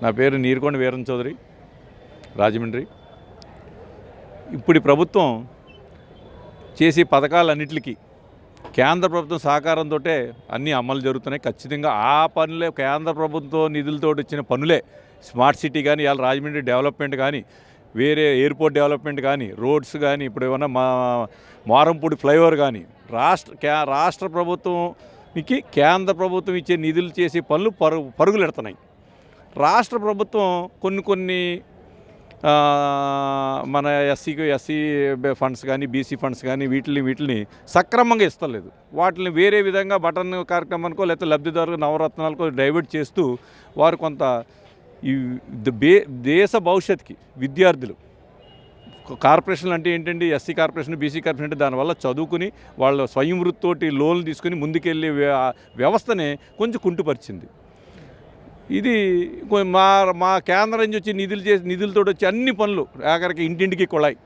నా పేరు నీరుకొండ వీరం చౌదరి, రాజమండ్రి. ఇప్పుడు ప్రభుత్వం చేసే పథకాలన్నిటికీ కేంద్ర ప్రభుత్వం సహకారంతో అన్నీ అమలు జరుగుతున్నాయి. ఖచ్చితంగా ఆ పనులే కేంద్ర ప్రభుత్వం నిధులతో వచ్చిన పనులే. స్మార్ట్ సిటీ కానీ, ఇవాళ రాజమండ్రి డెవలప్మెంట్ కానీ, వేరే ఎయిర్పోర్ట్ డెవలప్మెంట్ కానీ, రోడ్స్ కానీ, ఇప్పుడు ఏమన్నా మారంపూడి ఫ్లైఓవర్ కానీ రాష్ట్ర ప్రభుత్వంకి కేంద్ర ప్రభుత్వం ఇచ్చే నిధులు చేసే పనులు పరుగులెడుతున్నాయి. రాష్ట్ర ప్రభుత్వం కొన్ని మన ఎస్సీ ఫండ్స్ కానీ, బీసీ ఫండ్స్ కానీ వీటిని సక్రమంగా ఇస్తలేదు. వాటిని వేరే విధంగా బటన్ కార్యక్రమానికో లేకపోతే లబ్ధిదారులకు నవరత్నాలకో డైవర్ట్ చేస్తూ వారు కొంత ఈ దేశ భవిష్యత్తుకి విద్యార్థులు కార్పొరేషన్లు అంటే ఏంటండి, ఎస్సీ కార్పొరేషన్, బీసీ కార్పొరేషన్ అంటే దానివల్ల చదువుకుని వాళ్ళ స్వయం వృత్తితోటి లోన్లు తీసుకుని ముందుకెళ్ళే వ్యవస్థనే కొంచెం కుంటుపరిచింది. ఇది మా కేంద్రం నుంచి వచ్చి నిధులతో వచ్చి అన్ని పనులు ఆఖరికి ఇంటింటికి కుళాయి,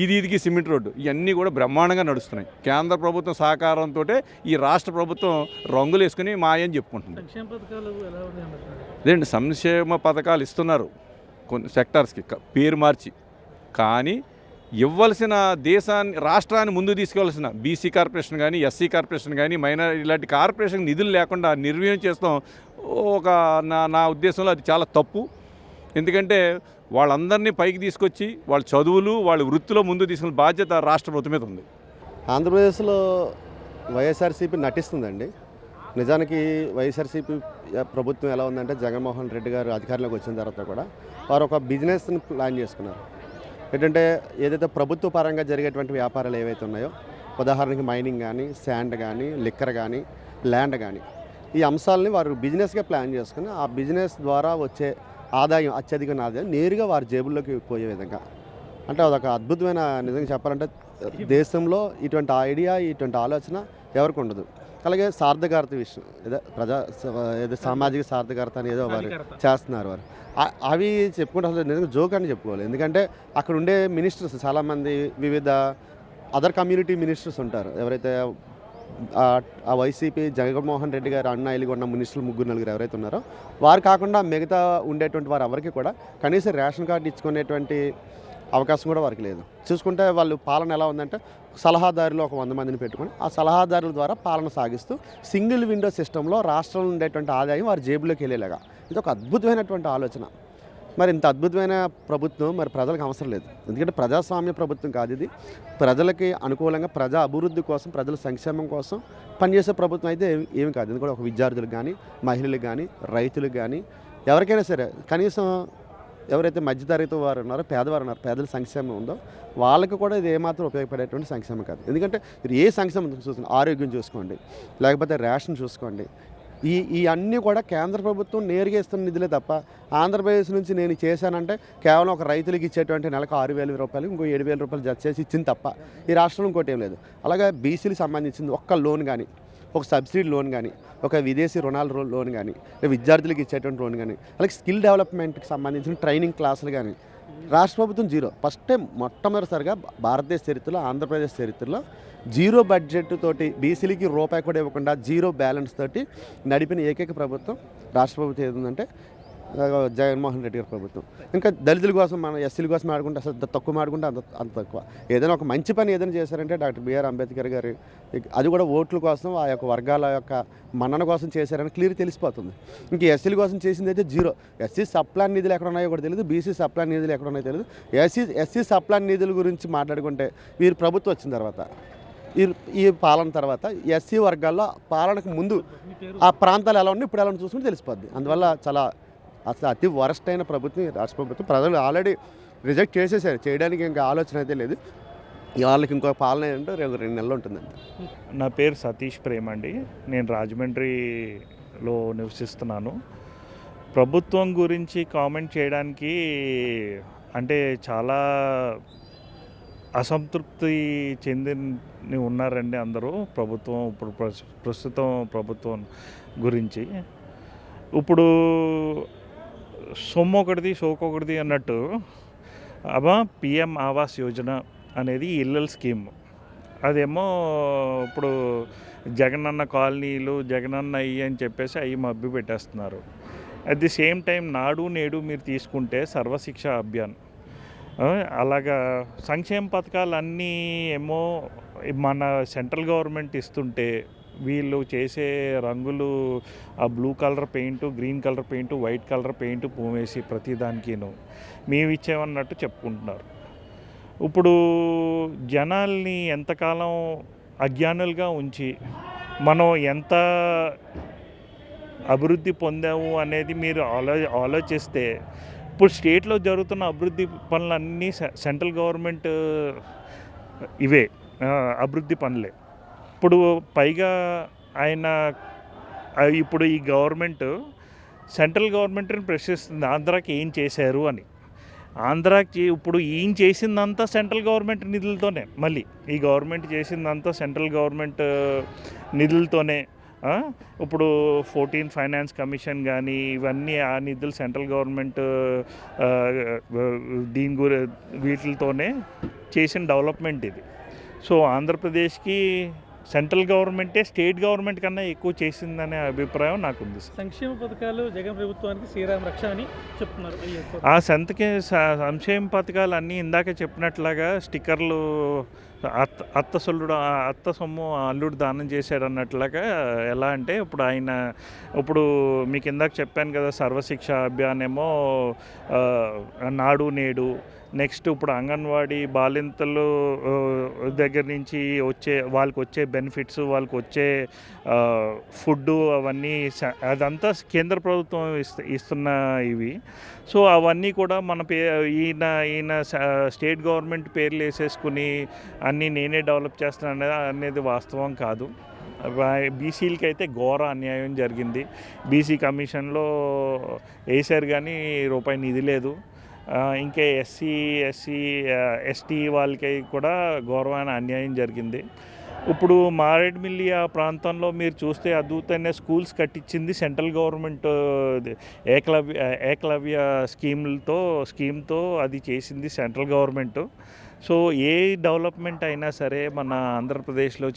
ఈదికి సిమెంట్ రోడ్డు, ఇవన్నీ కూడా బ్రహ్మాండంగా నడుస్తున్నాయి. కేంద్ర ప్రభుత్వం సహకారంతో ఈ రాష్ట్ర ప్రభుత్వం రంగులు వేసుకుని మాయని చెప్పుకుంటుంది. అదేంటి, సంక్షేమ పథకాలు ఇస్తున్నారు కొన్ని సెక్టార్స్కి పేరు మార్చి, కానీ ఇవ్వాల్సిన రాష్ట్రాన్ని ముందు తీసుకెళ్లాల్సిన బీసీ కార్పొరేషన్ కానీ, ఎస్సీ కార్పొరేషన్ కానీ, మైనారిటీ ఇలాంటి కార్పొరేషన్ నిధులు లేకుండా నిర్వహణ చేస్తాం. నా ఉద్దేశంలో అది చాలా తప్పు. ఎందుకంటే వాళ్ళందరినీ పైకి తీసుకొచ్చి వాళ్ళ చదువులు వాళ్ళ వృత్తిలో ముందు తీసుకునే బాధ్యత రాష్ట్ర ప్రభుత్వం మీద ఉంది. ఆంధ్రప్రదేశ్లో వైఎస్ఆర్సీపీ నటిస్తుందండి. నిజానికి వైఎస్ఆర్సీపీ ప్రభుత్వం ఎలా ఉందంటే, జగన్మోహన్ రెడ్డి గారు అధికారంలోకి వచ్చిన తర్వాత కూడా వారు ఒక బిజినెస్ని ప్లాన్ చేసుకున్నారు. ఏంటంటే ఏదైతే ప్రభుత్వ పరంగా జరిగేటువంటి వ్యాపారాలు ఏవైతే ఉన్నాయో, ఉదాహరణకి మైనింగ్ కానీ, శాండ్ కానీ, లిక్కర్ కానీ, ల్యాండ్ కానీ, ఈ అంశాలని వారు బిజినెస్గా ప్లాన్ చేసుకుని ఆ బిజినెస్ ద్వారా వచ్చే ఆదాయం, అత్యధిక ఆదాయం నేరుగా వారి జేబుల్లోకి పోయే విధంగా, అంటే అదొక అద్భుతమైన, నిజంగా చెప్పాలంటే దేశంలో ఇటువంటి ఐడియా, ఇటువంటి ఆలోచన ఎవరికి ఉండదు. అలాగే సార్థకారత విషయం, ఏదో సామాజిక సార్థకారత అని ఏదో వారు చేస్తున్నారు. వారు అవి చెప్పుకుంటే అసలు నిజంగా జోక్ అని చెప్పుకోవాలి. ఎందుకంటే అక్కడ ఉండే మినిస్టర్స్ చాలామంది వివిధ అదర్ కమ్యూనిటీ మినిస్టర్స్ ఉంటారు. ఎవరైతే ఆ వైసీపీ జగన్మోహన్ రెడ్డి గారు అన్నాయిలుగా ఉన్న మినిస్టర్లు 3-4 ఎవరైతే ఉన్నారో వారు కాకుండా మిగతా ఉండేటువంటి వారు ఎవరికి కూడా కనీసం రేషన్ కార్డు ఇచ్చుకునేటువంటి అవకాశం కూడా వారికి లేదు. చూసుకుంటే వాళ్ళు పాలన ఎలా ఉందంటే, సలహాదారులు ఒక 100 మందిని పెట్టుకొని ఆ సలహాదారుల ద్వారా పాలన సాగిస్తూ సింగిల్ విండో సిస్టంలో రాష్ట్రంలో ఉండేటువంటి ఆదాయం వారి జేబులోకి వెళ్ళేలాగా, ఇది ఒక అద్భుతమైనటువంటి ఆలోచన. మరి ఇంత అద్భుతమైన ప్రభుత్వం మరి ప్రజలకు అవసరం లేదు. ఎందుకంటే ప్రజాస్వామ్య ప్రభుత్వం కాదు ఇది. ప్రజలకి అనుకూలంగా ప్రజా అభివృద్ధి కోసం, ప్రజల సంక్షేమం కోసం పనిచేసే ప్రభుత్వం అయితే ఏమి కాదు. ఎందుకంటే ఒక విద్యార్థులకు కానీ, మహిళలకు కానీ, రైతులకు కానీ, ఎవరికైనా సరే కనీసం ఎవరైతే మధ్యతరగతి వారు ఉన్నారో, పేదవారు ఉన్నారో, పేదల సంక్షేమం ఉందో వాళ్ళకి కూడా ఇది ఏమాత్రం ఉపయోగపడేటువంటి సంక్షేమం కాదు. ఎందుకంటే మీరు ఏ సంక్షేమం చూసుకోండి, ఆరోగ్యం చూసుకోండి, లేకపోతే రేషన్ చూసుకోండి, ఈ అన్నీ కూడా కేంద్ర ప్రభుత్వం నేరుగా ఇస్తున్న నిధులే తప్ప ఆంధ్రప్రదేశ్ నుంచి నేను చేశానంటే కేవలం ఒక రైతులకు ఇచ్చేటువంటి నెలకు 6,000 రూపాయలు, ఇంకో 7,000 రూపాయలు జత చేసి ఇచ్చింది తప్ప ఈ రాష్ట్రంలో ఇంకోటి ఏం లేదు. అలాగే బీసీలకు సంబంధించింది ఒక్క లోన్ కానీ, ఒక సబ్సిడీ లోన్ కానీ, ఒక విదేశీ రుణాల లోన్ కానీ, విద్యార్థులకు ఇచ్చేటువంటి లోన్ కానీ, అలాగే స్కిల్ డెవలప్మెంట్కి సంబంధించిన ట్రైనింగ్ క్లాసులు కానీ రాష్ట్ర ప్రభుత్వం జీరో. ఫస్ట్ టైం మొట్టమొదటిసారిగా భారతదేశ చరిత్రలో, ఆంధ్రప్రదేశ్ చరిత్రలో జీరో బడ్జెట్ తోటి బీసీలకి రూపాయి కూడా ఇవ్వకుండా జీరో బ్యాలెన్స్ తోటి నడిపిన ఏకైక ప్రభుత్వం రాష్ట్ర ప్రభుత్వం ఏదంటే జగన్మోహన్ రెడ్డి గారి ప్రభుత్వం. ఇంకా దళితుల కోసం, మన ఎస్సీల కోసం ఆడుకుంటే అసలు తక్కువ ఆడుకుంటే అంత తక్కువ. ఏదైనా ఒక మంచి పని ఏదైనా చేశారంటే డాక్టర్ బిఆర్ అంబేద్కర్ గారు, అది కూడా ఓట్ల కోసం, ఆ యొక్క వర్గాల యొక్క మన్నన కోసం చేశారని క్లియర్ తెలిసిపోతుంది. ఇంక ఎస్సీల కోసం చేసింది అయితే జీరో. ఎస్సీ సప్లాన్ నిధులు ఎక్కడ ఉన్నాయో కూడా తెలియదు, బీసీ సప్లాన్ నిధులు ఎక్కడ ఉన్నాయో తెలియదు. ఎస్సీ సప్లాన్ నిధుల గురించి మాట్లాడుకుంటే వీరు ప్రభుత్వం వచ్చిన తర్వాత, ఈ పాలన తర్వాత ఎస్సీ వర్గాల్లో పాలనకు ముందు ఆ ప్రాంతాలు ఎలా ఉన్నాయి, ఇప్పుడు ఎలా చూసుకుంటే తెలిసిపోద్ది. అందువల్ల చాలా అసలు అతి వరస్ట్ అయిన ప్రభుత్వం రాష్ట్ర ప్రభుత్వం. ప్రజలు ఆల్రెడీ రిజెక్ట్ చేసేసారు, చేయడానికి ఇంకా ఆలోచన అయితే లేదు. వాళ్ళకి ఇంకో పాలన ఏంటంటే 2 నెలలు ఉంటుందండి. నా పేరు సతీష్ ప్రేమ్ అండి. నేను రాజమండ్రిలో నివసిస్తున్నాను. ప్రభుత్వం గురించి కామెంట్ చేయడానికి అంటే చాలా అసంతృప్తి చెంది ఉన్నారండి అందరూ ప్రభుత్వం, ఇప్పుడు ప్రస్తుతం ప్రభుత్వం గురించి. ఇప్పుడు సొమ్ము ఒకటిది సోకొకటిది అన్నట్టు పిఎం ఆవాస్ యోజన అనేది ఇళ్ళ స్కీమ్. అదేమో ఇప్పుడు జగనన్న కాలనీలు, జగనన్న అయ్యి అని చెప్పేసి అవి మబ్బి పెట్టేస్తున్నారు. అట్ ది సేమ్ టైం నాడు నేడు మీరు తీసుకుంటే సర్వశిక్ష అభియాన్, అలాగా సంక్షేమ పథకాలు అన్నీ ఏమో మన సెంట్రల్ గవర్నమెంట్ ఇస్తుంటే వీళ్ళు చేసే రంగులు ఆ blue colour paint, green colour paint, white colour paint పూమేసి ప్రతిదానికిను మేము ఇచ్చేమన్నట్టు చెప్పుకుంటున్నారు. ఇప్పుడు జనాల్ని ఎంతకాలం అజ్ఞానులుగా ఉంచి మనం ఎంత అభివృద్ధి పొందాము అనేది మీరు ఆలోచిస్తే ఇప్పుడు స్టేట్లో జరుగుతున్న అభివృద్ధి పనులన్నీ సెంట్రల్ గవర్నమెంట్ ఇవే అభివృద్ధి పనులే. ఇప్పుడు పైగా ఆయన ఇప్పుడు ఈ గవర్నమెంట్ సెంట్రల్ గవర్నమెంట్ని ప్రశ్నిస్తుంది ఆంధ్రాకి ఏం చేశారు అని. ఆంధ్రాకి ఇప్పుడు ఈయన చేసిందంతా సెంట్రల్ గవర్నమెంట్ నిధులతోనే, మళ్ళీ ఈ గవర్నమెంట్ చేసిందంతా సెంట్రల్ గవర్నమెంట్ నిధులతోనే. ఇప్పుడు 14 ఫైనాన్స్ కమిషన్ కానీ ఇవన్నీ ఆ నిధులు సెంట్రల్ గవర్నమెంట్ వీటితోనే చేసిన డెవలప్మెంట్ ఇది. సో ఆంధ్రప్రదేశ్కి సెంట్రల్ గవర్నమెంటే స్టేట్ గవర్నమెంట్ కన్నా ఎక్కువ చేసిందనే అభిప్రాయం నాకుంది. సంక్షేమ పథకాలు జగన్ ప్రభుత్వానికి శ్రీరామ రక్ష అని చెప్తున్నారు. ఆ సంక్షేమ పథకాలు అన్నీ ఇందాక చెప్పినట్లాగా స్టిక్కర్లు అత్త సొమ్ము అల్లుడు దానం చేశాడు అన్నట్లుగా. ఎలా అంటే ఇప్పుడు మీకు ఇందాక చెప్పాను కదా, సర్వశిక్ష అభియాన్ ఏమో నాడు నేడు, నెక్స్ట్ ఇప్పుడు అంగన్వాడీ బాలింతలు దగ్గర నుంచి వాళ్ళకి వచ్చే బెనిఫిట్స్, వాళ్ళకి వచ్చే ఫుడ్డు, అవన్నీ అదంతా కేంద్ర ప్రభుత్వం ఇస్తున్న ఇవి. సో అవన్నీ కూడా మన ఈయన స్టేట్ గవర్నమెంట్ పేర్లు వేసేసుకుని అన్నీ నేనే డెవలప్ చేస్తున్నాను అనేది వాస్తవం కాదు. బీసీలకి అయితే ఘోర అన్యాయం జరిగింది. బీసీ కమిషన్లో వేశారు కానీ రూపాయి నిధి లేదు. ఇంకా ఎస్టీ వాళ్ళకి కూడా ఘోరమైన అన్యాయం జరిగింది. ఇప్పుడు మారేడుమిల్లి ఆ ప్రాంతంలో మీరు చూస్తే అద్భుతమైన స్కూల్స్ కట్టించింది సెంట్రల్ గవర్నమెంట్. ఏకలవ్య స్కీమ్తో అది చేసింది సెంట్రల్ గవర్నమెంట్. సో ఏ డెవలప్మెంట్ అయినా సరే మన ఆంధ్రప్రదేశ్లో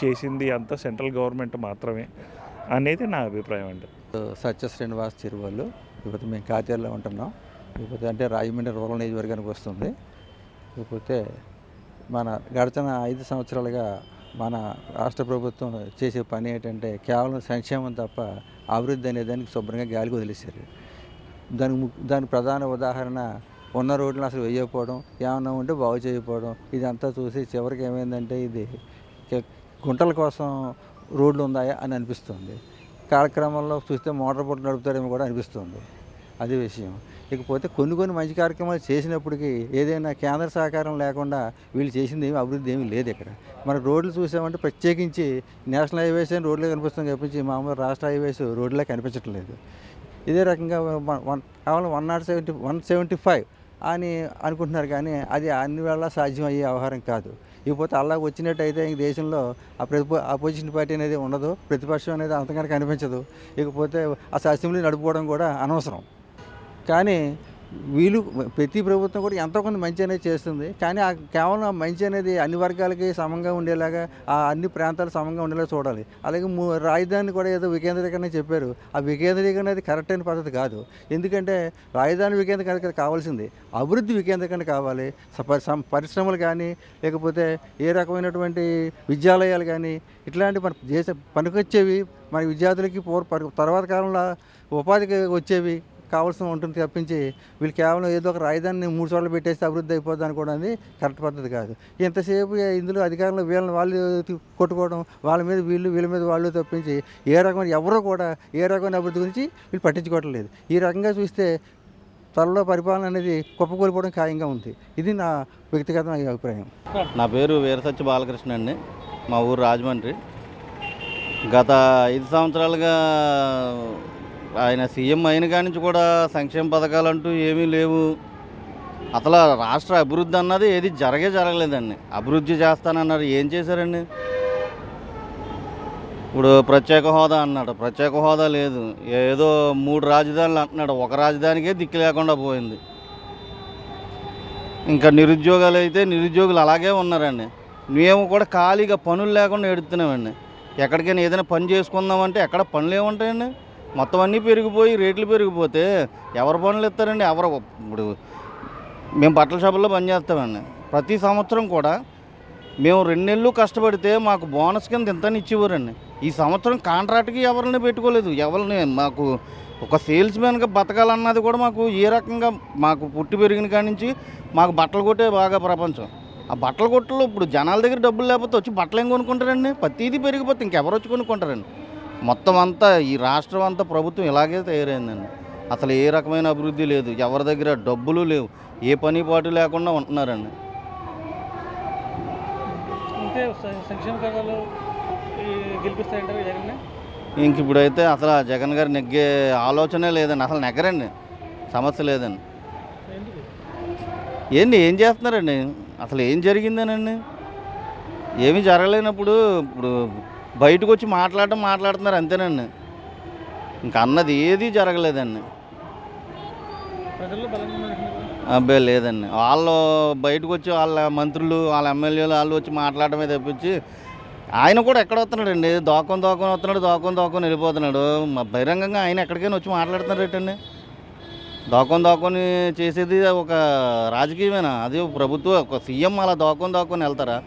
చేసింది అంతా సెంట్రల్ గవర్నమెంట్ మాత్రమే అనేది నా అభిప్రాయం అండి. సత్య శ్రీనివాస్ చిరువల్లు. ఇప్పుడు మేము కాతేరులో ఉంటున్నాం. ఇకపోతే అంటే రాజమండ్రి రూరల్ నియోజకవర్గానికి వస్తుంది. ఇకపోతే మన గడిచిన 5 సంవత్సరాలుగా మన రాష్ట్ర ప్రభుత్వం చేసే పని ఏంటంటే కేవలం సంక్షేమం తప్ప అభివృద్ధి అనే దానికి శుభ్రంగా గాలికి వదిలేశారు. దానికి ప్రధాన ఉదాహరణ ఉన్న రోడ్లను అసలు వేయకపోవడం, ఏమన్నా ఉంటే బాగు చేయకపోవడం. ఇదంతా చూసి చివరికి ఏమైందంటే ఇది గుంటల కోసం రోడ్లు ఉన్నాయా అని అనిపిస్తుంది. కాలక్రమంలో చూస్తే మోటార్ బోట్లు నడుపుతారేమో కూడా అనిపిస్తుంది. అది విషయం. ఇకపోతే కొన్ని మంచి కార్యక్రమాలు చేసినప్పటికీ ఏదైనా కేంద్ర సహకారం లేకుండా వీళ్ళు చేసింది ఏమి అభివృద్ధి ఏమీ లేదు. ఇక్కడ మనకు రోడ్లు చూసామంటే ప్రత్యేకించి నేషనల్ హైవేస్ అని రోడ్లే కనిపిస్తుంది తప్పించి మామూలు రాష్ట్ర హైవేస్ రోడ్లే కనిపించట్లేదు. ఇదే రకంగా కేవలం 175 అని అనుకుంటున్నారు కానీ అది అన్ని వేళ సాధ్యం అయ్యే వ్యవహారం కాదు. ఇకపోతే అలా వచ్చినట్టయితే ఈ దేశంలో అపోజిషన్ పార్టీ అనేది ఉండదు, ప్రతిపక్షం అనేది అంతగానే కనిపించదు. ఇకపోతే అసలు అసెంబ్లీ నడుపుకోవడం కూడా అనవసరం. కానీ వీళ్ళు ప్రతి ప్రభుత్వం కూడా ఎంతో కొంత మంచి అనేది చేస్తుంది. కానీ కేవలం ఆ మంచి అనేది అన్ని వర్గాలకి సమంగా ఉండేలాగా, ఆ అన్ని ప్రాంతాలు సమంగా ఉండేలాగా చూడాలి. అలాగే రాజధాని కూడా ఏదో వికేంద్రీకరణ చెప్పారు. ఆ వికేంద్రీకరణ అనేది కరెక్ట్ అయిన పద్ధతి కాదు. ఎందుకంటే రాజధాని వికేంద్రీకరణ కావాల్సింది అభివృద్ధి వికేంద్రీకరణ కావాలి. పరిశ్రమలు కానీ లేకపోతే ఏ రకమైనటువంటి విద్యాలయాలు కానీ ఇట్లాంటి మన దేశ పనికొచ్చేవి మన విద్యార్థులకి తర్వాత కాలంలో ఉపాధికి వచ్చేవి కావాల్సి ఉంటుంది తప్పించి వీళ్ళు కేవలం ఏదో ఒక రాజధానిని 3 చోట్ల పెట్టేస్తే అభివృద్ధి అయిపోద్ది అనుకోవడం అనేది కరెక్ట్ పద్ధతి కాదు. ఎంతసేపు ఇందులో అధికారంలో వీళ్ళని వాళ్ళు కొట్టుకోవడం, వాళ్ళ మీద వీళ్ళ మీద వాళ్ళు తప్పించి ఎవరో కూడా ఏ రకమైన అభివృద్ధి గురించి వీళ్ళు పట్టించుకోవటం లేదు. ఈ రకంగా చూస్తే త్వరలో పరిపాలన అనేది కుప్పకూలిపోవడం ఖాయంగా ఉంది. ఇది నా వ్యక్తిగతమైన అభిప్రాయం. నా పేరు వీరసత్య బాలకృష్ణ అండి. మా ఊరు రాజమండ్రి. గత 5 సంవత్సరాలుగా ఆయన సీఎం అయిన కాడి నుంచి కూడా సంక్షేమ పథకాలు అంటూ ఏమీ లేవు. అసలు రాష్ట్ర అభివృద్ధి అన్నది ఏది జరగలేదండి. అభివృద్ధి చేస్తానన్నారు, ఏం చేశారండి? ఇప్పుడు ప్రత్యేక హోదా అన్నాడు, ప్రత్యేక హోదా లేదు. ఏదో 3 రాజధానులు అంటున్నాడు, ఒక రాజధానికే దిక్కు లేకుండా పోయింది. ఇంకా నిరుద్యోగాలు అయితే నిరుద్యోగులు అలాగే ఉన్నారండి. మేము కూడా ఖాళీగా పనులు లేకుండా ఎడుతున్నామండి. ఎక్కడికైనా ఏదైనా పని చేసుకుందామంటే ఎక్కడ పనులు ఏముంటాయండి? మొత్తం అన్నీ పెరిగిపోయి రేట్లు పెరిగిపోతే ఎవరు పనులు ఇస్తారండి? ఎవరు ఇప్పుడు మేము బట్టల షాపుల్లో పనిచేస్తామండి. ప్రతి సంవత్సరం కూడా మేము 2 నెలలు కష్టపడితే మాకు బోనస్ కింద ఇంతని ఇచ్చేవారండి. ఈ సంవత్సరం కాంట్రాక్ట్కి ఎవరిని పెట్టుకోలేదు. ఎవరిని మాకు ఒక సేల్స్మెన్గా బతకాలన్నది కూడా మాకు ఏ రకంగా మాకు పుట్టి పెరిగిన కాడి నుంచి మాకు బట్టలు కొట్టే బాగా ప్రపంచం. ఆ బట్టల కొట్టులో ఇప్పుడు జనాల దగ్గర డబ్బులు లేకపోతే వచ్చి బట్టలు ఏం కొనుక్కుంటారండి? ప్రతిదీ పెరిగిపోతే ఇంకెవరు వచ్చి కొనుక్కుంటారండి? మొత్తం అంతా ఈ రాష్ట్రం అంతా ప్రభుత్వం ఇలాగే తయారైందండి. అసలు ఏ రకమైన అభివృద్ధి లేదు. ఎవరి దగ్గర డబ్బులు లేవు. ఏ పని పాటు లేకుండా ఉంటున్నారండి. అంటే సంక్షేమ పథకాలు గెలిపిస్తాయంటారు జగన్? ఇంక ఇప్పుడైతే అసలు ఆ జగన్ గారు నెగ్గే ఆలోచనే లేదండి. అసలు నెగ్గరండి. సమస్య లేదండి. ఏంటి ఏం చేస్తున్నారండి? అసలు ఏం జరిగిందనండి? ఏమీ జరగలేనప్పుడు ఇప్పుడు బయటకు వచ్చి మాట్లాడుతున్నారు అంతేనండి. ఇంక అన్నది ఏది జరగలేదండి. ప్రజల్లో బలంగా ఉన్నారు. అబ్బాయి లేదండి. వాళ్ళు బయటకు వచ్చి వాళ్ళ మంత్రులు వాళ్ళ ఎమ్మెల్యేలు వాళ్ళు వచ్చి మాట్లాడమే తప్పించి ఆయన కూడా ఎక్కడ వస్తున్నాడండి? దోకం వస్తున్నాడు, దోకం వెళ్ళిపోతున్నాడు. బహిరంగంగా ఆయన ఎక్కడికైనా వచ్చి మాట్లాడుతున్నారు ఏంటండి? దోకం చేసేది ఒక రాజకీయమేనా? అది ప్రభుత్వం ఒక సీఎం అలా దోకం వెళ్తారా?